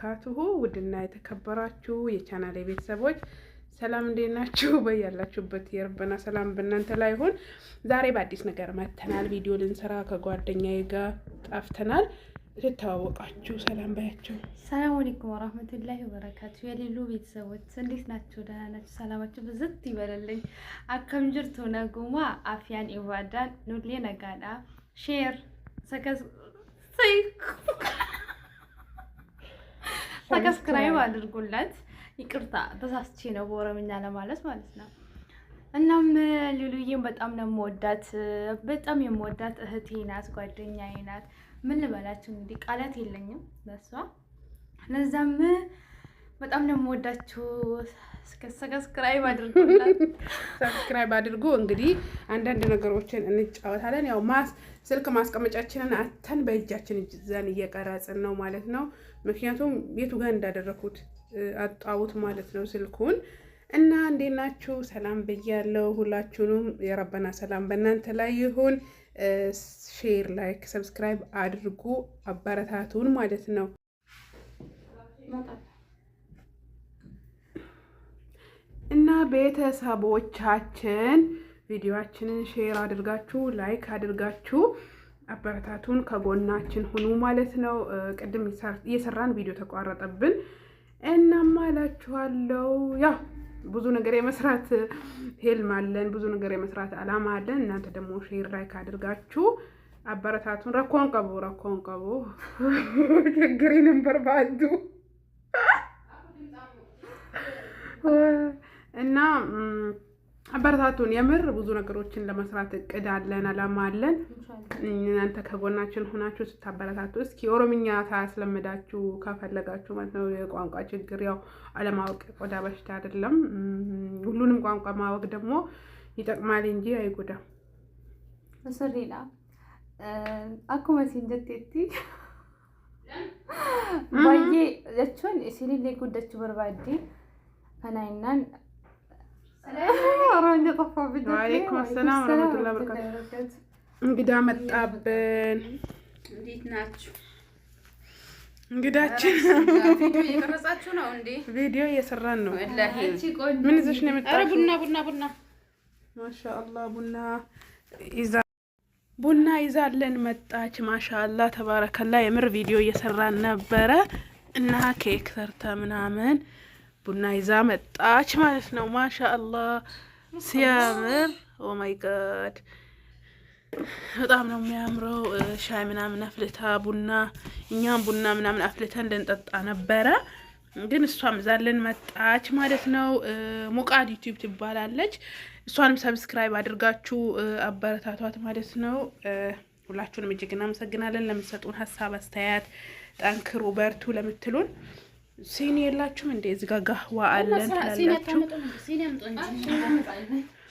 ካቱሁ ውድና የተከበራችሁ የቻናሌ ቤተሰቦች ሰላም እንዴት ናችሁ? በያላችሁበት የረበና ሰላም በእናንተ ላይ ይሁን። ዛሬ በአዲስ ነገር መተናል። ቪዲዮ ልንሰራ ከጓደኛዬ ጋር ጣፍተናል። ልተዋወቃችሁ ሰላም ባያችሁ። ሰላም አለይኩም ወራህመቱላሂ ወበረካቱ። የሌሉ ቤተሰቦች እንዴት ናችሁ? ደህና ናችሁ? ሰላማችሁ ብዝት ይበልልኝ። አከም ጅርቱ ነጉማ አፍያን ኢባዳን ኑሌ ነጋዳ ሼር ሰብስክራይብ አድርጉለት። ይቅርታ ተሳስቼ ነው በኦሮምኛ ለማለት ማለት ነው። እናም ሉሉዬም በጣም ነው የምወዳት፣ በጣም የምወዳት እህቴ ናት፣ ጓደኛዬ ናት። ምን ልበላችሁ እንግዲህ ቃላት የለኝም ለሷ። ለዛም በጣም ነው የምወዳችሁ። ሰብስክራይብ አድርጉላት፣ ሰብስክራይብ አድርጉ። እንግዲህ አንዳንድ ነገሮችን እንጫወታለን። ያው ስልክ ማስቀመጫችንን አተን በእጃችን ይዘን እየቀረጽን ነው ማለት ነው። ምክንያቱም ቤቱ ጋር እንዳደረኩት አጣውት ማለት ነው ስልኩን። እና እንዴት ናችሁ? ሰላም ብያለሁ ሁላችሁንም። የረበና ሰላም በእናንተ ላይ ይሁን። ሼር፣ ላይክ፣ ሰብስክራይብ አድርጉ፣ አበረታቱን ማለት ነው። እና ቤተሰቦቻችን ቪዲዮአችንን ሼር አድርጋችሁ ላይክ አድርጋችሁ አበረታቱን፣ ከጎናችን ሁኑ ማለት ነው። ቅድም እየሰራን ቪዲዮ ተቋረጠብን። እናማ እላችኋለሁ ያው ብዙ ነገር የመስራት ህልም አለን፣ ብዙ ነገር የመስራት አላማ አለን። እናንተ ደግሞ ሼር ላይክ አድርጋችሁ አበረታቱን። ረኮን ቀቡ ችግሬ ነበር ባዱ እና አበረታቱን። የምር ብዙ ነገሮችን ለመስራት እቅድ አለን፣ አላማ አለን። እናንተ ከጎናችን ሆናችሁ ስታበረታቱ እስኪ ኦሮምኛ ታስለምዳችሁ ከፈለጋችሁ ማለት ነው። የቋንቋ ችግር ያው አለማወቅ ቆዳ በሽታ አይደለም። ሁሉንም ቋንቋ ማወቅ ደግሞ ይጠቅማል እንጂ አይጎዳም። ሰሪላ አኩመሲ እንደቴቲ ባዬ ለቹን ሲሊሌ ጉዳችሁ በርባዲ ፈናይናን አራኛ ጠፋብኝ። ወአለይኩም ሰላም ወራህመቱላሂ ወበረካቱ። እንግዳ መጣብን። እንዴት ናችሁ? እንግዳችን ቪዲዮ እየቀረጻችሁ ነው እንዴ? ቪዲዮ እየሰራን ነው። ወላሂ ምን ይዘሽ ነው የመጣችው? ኧረ ቡና ማሻአላህ ቡና ይዛለን መጣች። ማሻአላህ ተባረከላ። የምር ቪዲዮ እየሰራን ነበረ እና ኬክ ሰርታ ምናምን ቡና ይዛ መጣች ማለት ነው። ማሻአላህ ሲያምር፣ ኦ ማይ ጋድ በጣም ነው የሚያምረው። ሻይ ምናምን አፍልታ እኛም ቡና ምናምን አፍልተን ልንጠጣ ነበረ፣ ግን እሷም ዛለን መጣች ማለት ነው። ሙቃድ ዩቲዩብ ትባላለች። እሷንም ሰብስክራይብ አድርጋችሁ አበረታቷት ማለት ነው። ሁላችሁንም እጅግ እናመሰግናለን ለምትሰጡን ሀሳብ አስተያየት። ጠንክሩ በርቱ ለምትሉን። ሲኒ የላችሁም እንዴ? እዚህ ጋር ጋህዋ አለን ትላላችሁ።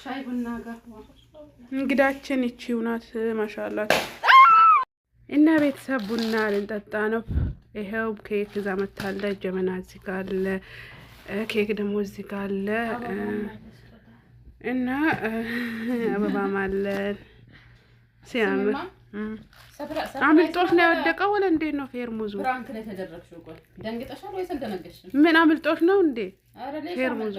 ሻይ ቡና ጋህዋ እንግዳችን ይቺው ናት። ማሻአላህ እና ቤተሰብ ቡና ልንጠጣ ነው። ይሄው ኬክ እዛ መታለች። ጀመና እዚህ ጋር አለ፣ ኬክ ደግሞ እዚህ ጋር አለ እና አበባም አለን። ሲያምር አምልጦሽ ነው የወደቀው ወለ እንዴት ነው? ፌርሙዙ ፍራንክ ላይ ተደረግሽው። ቆይ ደንግጠሻል ወይስ አልደነገጥሽም? ምን አምልጦሽ ነው እንዴ? ፌርሙዙ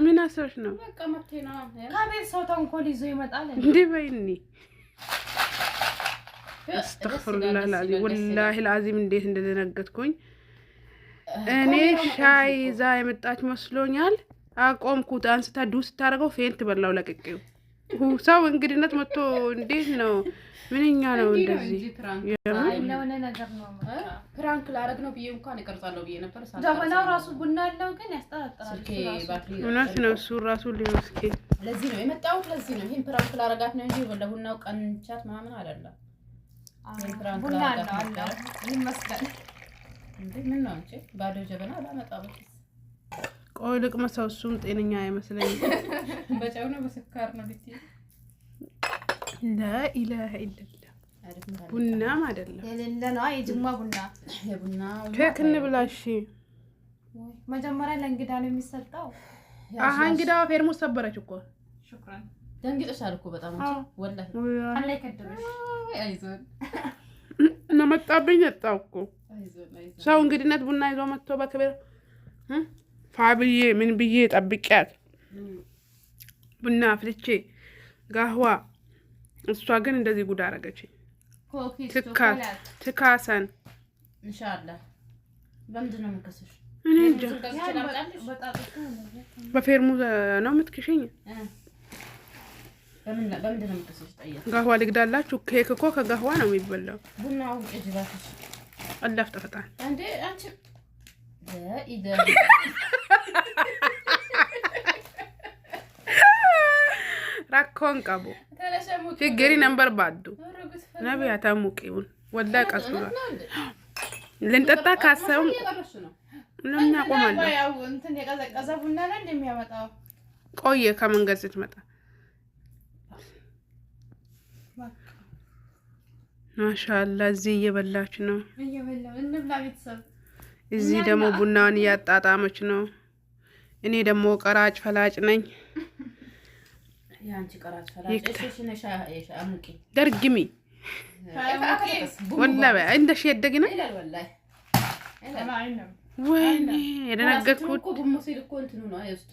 ምን አሰብሽ ነው? በቃ መብቴና ከቤት ሰው ተንኮል ይዞ ይመጣል እንዴ? በይኒ አስተግፍሩላህ አልዓዚም ወላሂ አልዓዚም እንዴት እንደደነገጥኩኝ እኔ። ሻይ ይዛ የመጣች መስሎኛል። አቆምኩት። አንስታ ዱስ ታደርገው ፌንት በላው ለቅቄው። ሰው እንግድነት መጥቶ እንዴት ነው? ምንኛ ነው እንደዚህ? ለሆነ ነገር ነው ፕራንክ ላረግ ነው ብዬ እንኳን እቀርጻለሁ ብዬ ነበር። ጀበናው ራሱ ቡና አለው ግን ያስጠራጥራል። እውነት ነው እሱ ራሱ ሊሆን እስኪ ለዚህ ነው የመጣሁት። ለዚህ ነው ይሄን ፕራንክ ላረጋት ነው እንጂ ለቡናው ቀንቻት ምናምን አይደለም። ይሄን ፕራንክ ላረጋት ነው ይመስላል እንዴ? ምን ነው እንጂ ባዶ ጀበና አላመጣሁት። ቆይ ልቅመሰው። እሱም ጤነኛ አይመስለኝም። በጫው ነው በስካር ነው ልትይ ላኢላሀ ኢለላህ። ቡናም አይደለም የሌለ ነው የጅማ ቡና። የቡና ኬክ እንብላሽ። መጀመሪያ ለእንግዳ ነው የሚሰጠው። እንግዳዋ ፌርሙስ ሰበረች እኮ። ሹክራን ደንግጠሻል እኮ በጣም እንጂ ወላሂ አላይ ከደረሽ አይዞን እና መጣብኝ ነጣው እኮ ሰው እንግዲነት ቡና ይዞ መጥቶ በክብር ፋብዬ ምን ብዬ ጠብቂያት ቡና አፍልቼ ጋህዋ እሷ ግን እንደዚህ ጉድ አደረገችኝ። ትካሰን ኢንሻአላህ። በምንድን ነው የምትከስሽ? እኔ እንጃ በፌርሙዝ ነው የምትክሽኝ? በምንድን ነው የምትከስሽ? ጠይቅ። ጋህዋ ልግዳላችሁ። ኬክ እኮ ከጋህዋ ነው የሚበላው። ቡናው እጅባትሽ አላፍ ተፈጣን እንዴ አንቺ ለኢደ ራኮን ቀቡ ችግሪ ነምበር ባዱ ነቢያ ታሙቂውን ወላ ቀሱራ ልንጠጣ ካሰው ለምን አቆማለሁ? ያው እንትን የቀዘቀዘ ቡና ነው እንደሚያመጣው ቆየ ከመንገድ ስትመጣ ማሻአላ እዚህ እየበላች ነው። እንብላ ቤተሰብ። እዚህ ደግሞ ቡናውን እያጣጣመች ነው። እኔ ደግሞ ቀራጭ ፈላጭ ነኝ። ያንቺ ቀራጭ ፈላጭ እሺ ነሻ አሙቂ ደርግሚ ወላሂ እንደ ሸደግ ነው ወላሂ ወይኔ የደነገጥኩት እኮ ቡሙ ሲል እኮ እንትኑ ነው አይስቱ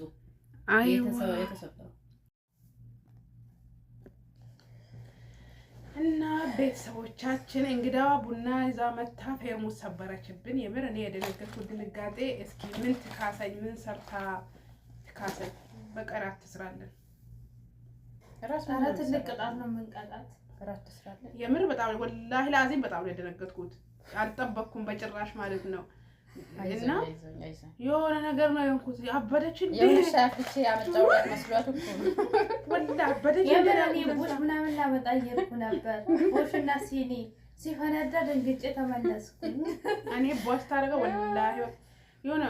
የተሰጠው እና ቤተሰቦቻችን እንግዳዋ ቡና ይዛ መታ ፌርሙዝ ሰበረችብን። የምር እኔ የደነገጥኩት ድንጋጤ። እስኪ ምን ትካሰኝ? ምን ሰርታ ትካሰኝ? በቀራት ትስራለን። ራስና ትልቅ ቅጣት ነው የምንቀጣት። ቀራት ትስራለን። የምር በጣም ወላሂ ላዚም በጣም ነው የደነገጥኩት። አልጠበቅኩም በጭራሽ ማለት ነው። እና የሆነ ነገር ነው የሆንኩት። አበደች እንዴ? የምሻፍቼ ያመጣው መስሏት እኮ ወላሂ አበደች። የምራኔ ቦሽ ምናምን ላመጣ እየሄድኩ ነበር። ቦሽና ሲኒ ሲፈነዳ ደንግጬ ተመለስኩኝ። እኔ ቦስ ታደርገው ወላሂ የሆነ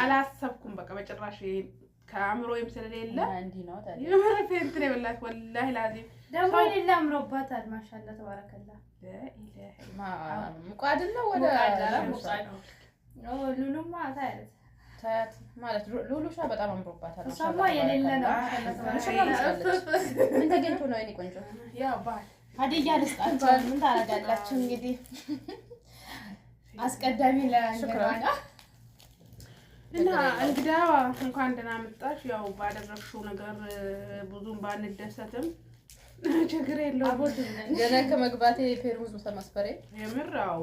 አላሰብኩም በቃ በጭራሽ ከአእምሮዬም ስለሌለ እንዴ ነው ታዲያ የምር ፌንት ነው ወላሂ ወላሂ ላዚም ደግሞ ሌላ አምሮባታል። ማሻአላ ተባረከላ። ሙቃድ ነው ወደ ሙቃድ ነው ሉሉማ ታያት ማለት ሉሉሻ በጣም አምሮባታል። እሷማ የሌለ ነው። ምን ተገኝቶ ነው የኔ ቆንጆ? ያው ባል ሀዲያ ልስጣችሁ። ምን ታረጋላችሁ እንግዲህ አስቀዳሚ ለእንግዳና እና እንግዳዋ እንኳን ደህና መጣሽ። ያው ባደረግሽው ነገር ብዙም ባንደሰትም ችግር የለውም። ገና ከመግባቴ ፌርሙዝ መስፈሬ የምራው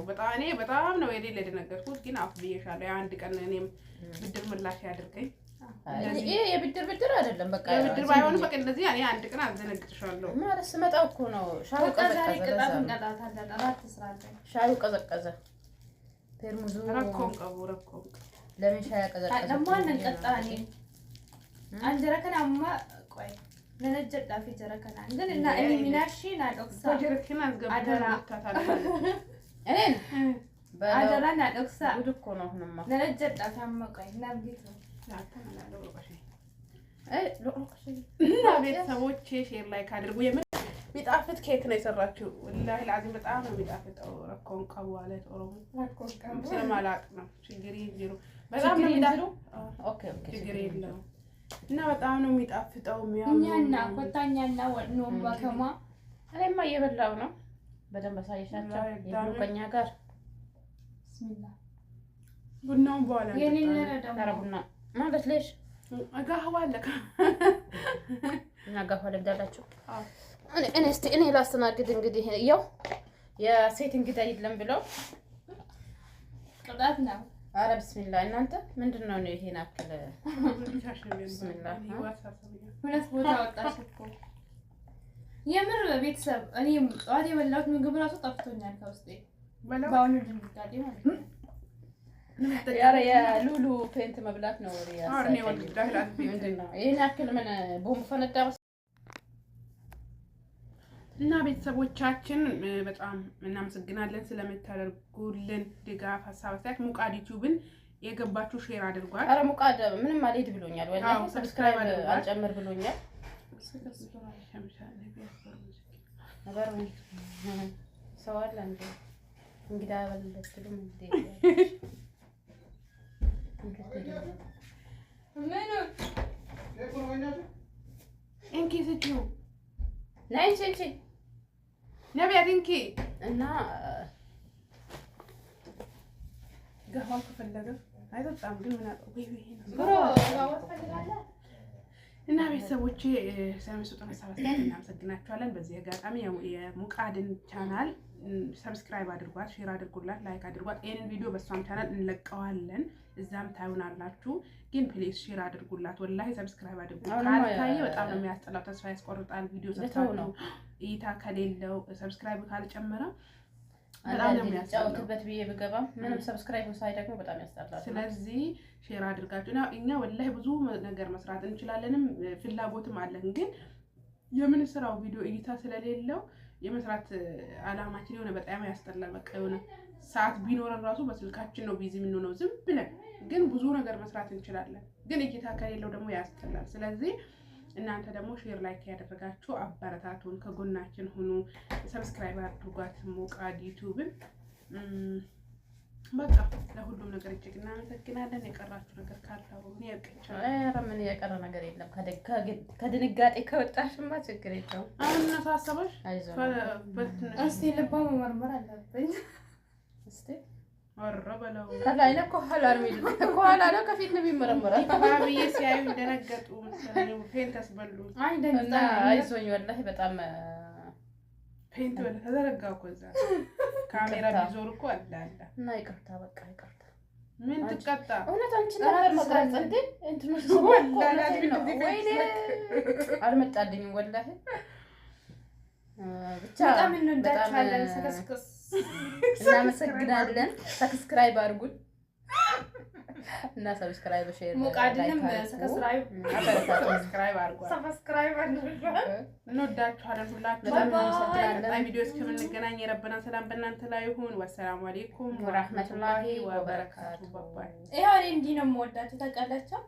በጣም ነው የሌለ ደነገርኩት። ግን አፍ ብዬሻለሁ። አንድ ቀን እኔም ብድር ምላሽ ያድርገኝ። ይሄ የብድር አይደለም። በቃ የብድር ባይሆንም በቃ እንደዚህ እኔ አንድ ቀን አዘነግጥሻለሁ ማለት ስመጣው እኮ ነው። ሻዩ ሻዩ ቀዘቀዘ። ፌርሙዙ ረኮም ለምን ሻያ ቀዘቀዘ? ለማን እንቀጣኔ አንድ ረከናማ ቆይ ለነጀዳ في ጀረከና ግን እና እኔ ሚናሽና ዶክሳ ጀረከና አዝገባታ አደራና ዶክሳ ጉድ እኮ ነው። አሁንማ ለነጀዳ ታመቀኝ ናብጊቱ እና ቤተሰቦቼ ሼር ላይክ አድርጉ። የሚጣፍጥ ኬክ ነው የሰራችው። ወላሂ ላዚም በጣም ነው የሚጣፍጠው። ረኮን ቀቡ አለ ኦሮሞ ስለማላቅ ነው። ችግር የለውም። በጣም ነው የሚጣፍጠው። ኦኬ ችግር የለውም። እና በጣም ነው የሚጣፍጠው። እኛና ኮታኛና ወድኖ ባከማ እኔማ እየበላው ነው። በደንብ አሳይሻቸው ይብሉ ከኛ ጋር ቢስሚላህ። ቡናውን በኋላ የኔና ደግሞ ቡና ማለት ለሽ ጋህዋ አለካ እና ጋህዋ ልብዳላችሁ። እኔ ላስተናግድ እንግዲህ ያው የሴት እንግዳ የለም ብለው ቅጣት ነው። አረ ቢስሚላህ እናንተ ምንድነው ነው ይሄን አክል ቢስሚላህ ሁለት ቦታ ወጣሽ እኮ የምር ቤተሰብ። እኔም ጠዋት የበላሁት ምግብ ራሱ ጠፍቶኛል ከውስጤ ባውኑ ድንጋጤ ማለት ነው። ያረ የሉሉ ፔንት መብላት ነው ወሬ ምንድነው ይሄን አክል ምን ቦምብ ፈነዳ? እና ቤተሰቦቻችን በጣም እናመሰግናለን ስለምታደርጉልን ድጋፍ፣ ሀሳብ አስተያየት። ሙቃድ ዩቲዩብን የገባችሁ ሼር አድርጓል። አረ ሙቃድ ምንም አልሄድ ብሎኛል። ወላሂ ሰብስክራይብ አልጨምር ብሎኛል። ነገር ሰው አለ እንዴ እንግዳ ባለትሉ እንኪ ስጪው ነይ እንቺ ነቢያት እንኪ እና ገፋው ከፈለገ አይጠጣም ግን ምን አጠው ወይ ብሮ ጋወት ፈልጋለህ እና ቤተሰቦቼ ስለምትሰጡን ሀሳብ እናመሰግናችኋለን። በዚህ አጋጣሚ የሙቃድን ቻናል ሰብስክራይብ አድርጓት፣ ሼር አድርጉላት፣ ላይክ አድርጓት። ይሄንን ቪዲዮ በሷም ቻናል እንለቀዋለን፣ እዛም ታዩናላችሁ። ግን ፕሊዝ ሼር አድርጉላት፣ ወላሂ ሰብስክራይብ አድርጉላት። ካልታየ በጣም ነው የሚያስጠላው፣ ተስፋ ያስቆርጣል። ቪዲዮ ሰርታችሁ እይታ ከሌለው ሰብስክራይብ ካልጨመረ በጣም ነው የሚያስጠላው። ብዬ ብገባም ምንም ሰብስክራይብ ሳይደግሞ በጣም ያስጠላል። ስለዚህ ሼር አድርጋችሁ እና እኛ ወላሂ ብዙ ነገር መስራት እንችላለንም ፍላጎትም አለን። ግን የምንሰራው ቪዲዮ እይታ ስለሌለው የመስራት አላማችን የሆነ በጣም ያስጠላል። በቃ የሆነ ሰዓት ቢኖረን ራሱ በስልካችን ነው ቢዚ የምንሆነው ዝም ብለን። ግን ብዙ ነገር መስራት እንችላለን። ግን እይታ ከሌለው ደግሞ ያስጠላል። ስለዚህ እናንተ ደግሞ ሼር ላይክ ያደረጋችሁ አበረታቱን፣ ከጎናችን ሁኑ። ሰብስክራይብ አድርጓት ሙቃድ ዩቲዩብን። በቃ ለሁሉም ነገር እጅግ እናመሰግናለን። የቀራችሁ ነገር ካለው ምን ያቀቻል? ኧረ ምን የቀረ ነገር የለም። ከድንጋጤ ከወጣሽማ ችግር የለውም። አሁን እናሳሰበሽ እስቲ ልባ መመርመር አለብኝ። እስቲ ወረ በለው ከላይ ነው ከኋላ ነው የሚለው ከኋላ ነው ከፊት ነው የሚመረመረው። ባብዬ ሲያዩ ደነገጡ መሰለኝ። ፌንተስ በሉ እና አይዞኝ ወላሂ በጣም ፌንት ወለ ተዘረጋው እኮ እዛ ካሜራ ቢዞር እኮ አለ እና ይቅርታ በቃ ይቅርታ። ምን ትቀጣ? እውነት አንቺ ነበር መቅረጽ እንዴ? እንትኑ ተሰበኩ ወይኔ አልመጣልኝም ወላሂ። ብቻ በጣም እንወዳችኋለን። ሰከስከስ እናመሰግናለን። ሰብስክራይብ አድርጉን እና ሰብስክራይብ ሼር ሙቃድንም ሰብስክራይብ አድርጓል። ሰብስክራይብ አድርጓል። እንወዳችኋለን ሁላችሁም። በጣም እናመሰግናለን። ቪዲዮ እስከምንገናኝ የረበና ሰላም በእናንተ ላይ ይሁን። ወሰላሙ አለይኩም ወራህመቱላሂ ወበረካቱ። ባይ ይሄ እንዲህ ነው የምወዳችሁ ታውቃላችሁ።